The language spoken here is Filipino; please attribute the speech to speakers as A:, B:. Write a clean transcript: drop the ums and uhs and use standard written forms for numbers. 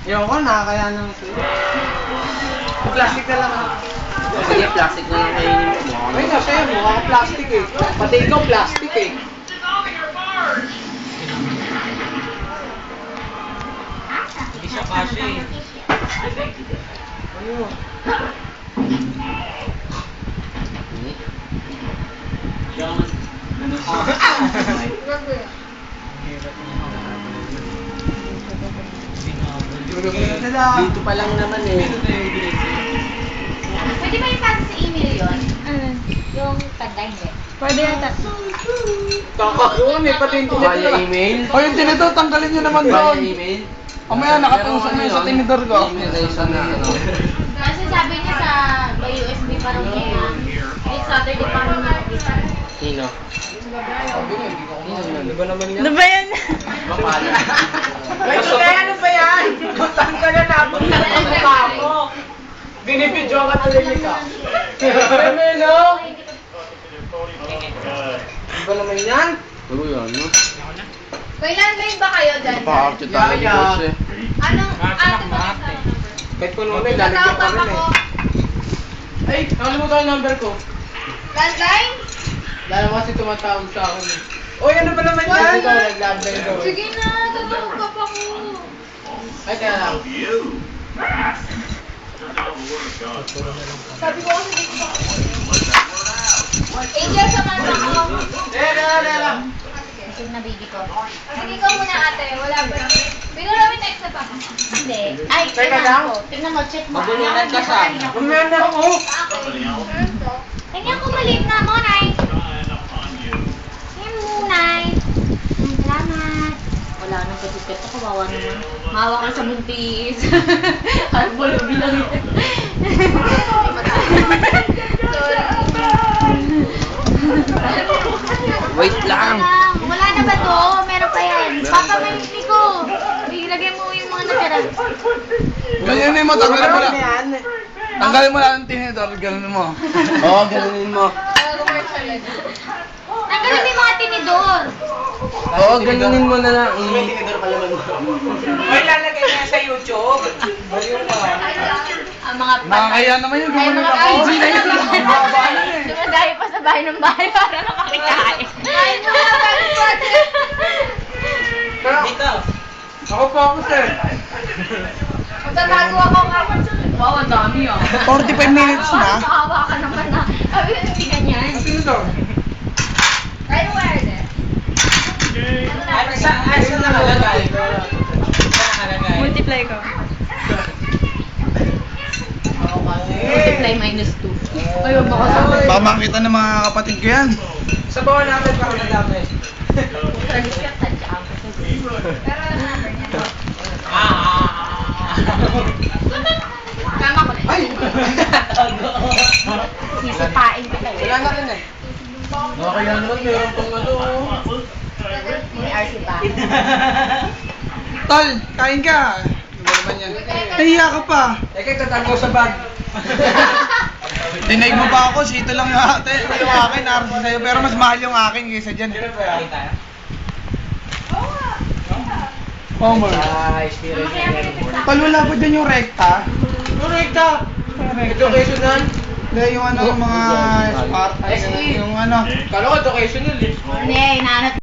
A: Yung ko, nakakaya naman ito. Plastic na lang.
B: Sige, plastic na lang kainin mo.
A: Ay, sa'yo, mukha ka plastic eh. Pati ikaw plastic eh.
B: Hindi siya kasya eh.
A: Ano?
B: Dito pa lang naman eh.
C: Pwede ba ipasa sa email yun? Yung tanda, hindi.
D: Pwede yata.
A: Kakakuha eh, pati yung
B: Via
A: tinidor.
B: email?
E: O yung tinidor, tanggalin nyo naman
B: Via
E: doon.
B: email?
E: Mamaya nakatusok na yun sa tinidor ko.
B: Email na isa na ano.
C: Kasi sabi niya sa by USB pa rin niya. Next Saturday pa rin niya.
B: Sino?
A: Ano ba naman yan?
D: Ano ba yan?
B: Mapala.
A: Ay, ano ba yan? Saan ka na nabot na ang mukha mo? Binibidyo ka tuloy ka. Ano? Ano ba naman yan?
B: Ano yan?
C: May landline ba kayo dyan?
B: Napaka-arte tayo ni boss eh.
C: Anong ate ba?
A: Kahit puno na, lalagyan pa rin eh. Ay, nakalimutan ang number ko.
C: Landline?
A: Lalo kasi tumatawag sa akin eh. Uy, ano ba naman yan? Ikaw, nag-landline daw.
C: Sige na, tatawag ka pa ko.
A: Ay, kaya lang.
C: Sabi ko kasi dito ba? Angel, samahan mo ako.
A: Teka.
C: Sige na, baby ko. Sige ikaw muna ate, wala ba? Bigyan namin text na pa. Hindi. Ay,
A: Teka lang.
C: Tingnan mo, check mo.
B: Magbunungan ka sa.
A: Mamaya na ako.
C: Tingnan ko maliit na mo, Nay. Tingnan mo, Nay. Salamat. Wala nang katukat ako, kawawa naman. Mawa ka sa buntis. At bulog lang ito.
B: Wait lang.
C: Wala na ba to? Meron pa yan. Papa, may hindi ko. Ilagay mo yung mga natira.
E: Ganyan na mo, tanggalin mo lang.
A: Yan.
E: Tanggalin mo lang ang tinidor, ganun mo.
B: Oo, ganunin mo.
C: Tanggalin mo yung mga tinidor.
B: Oo, ganunin mo na lang.
A: Ay, lalagay niya sa YouTube. Baliw ka.
C: Ang mga
E: Nakakaya naman yun,
C: Ay,
E: gumawa
C: mga
E: na ako.
C: IG na yun.
E: Baba na eh.
C: Dumadayo pa sa bahay ng bahay para makakitain. Ay,
B: Dito.
A: Ako po ako, sir.
C: Magtatago ako nga. Wow, ang dami ah.
E: 45 minutes na.
C: Nakahawa ka naman na. Sabi ko, hindi ganyan.
A: Sino to?
C: Try to wear it.
A: Saan nakalagay?
D: Multiply ko.
C: Multiply minus 2. Ayun, baka sabi.
E: Baka makita ng mga kapatid ko yan.
A: Sabawan natin para madami.
C: Tragis ka, tadyaan ko sa Pero ano number niya? Tama ko na.
A: Ay!
C: Sisipain ko kayo.
A: Wala na rin eh. Nakakaya naman, meron pang ano.
C: May RC pa.
E: Tol, kain ka. Ano naman yan? Nahiya ka pa.
A: Eh, kaya tatago sa bag.
E: Dinaig mo pa ako, sito lang yung ate. Yung akin, arso sa'yo. Pero mas mahal yung akin kaysa dyan.
A: Sino ba yan?
E: Homer.
A: Ay, spirit niya.
E: Tol, wala ba dyan yung rekta?
A: Correcta! Educational?
E: Hindi, yung ano, mga Spartan.
A: SE.
E: Yung ano.
A: Kala ko educational eh.
C: Hindi, inaanat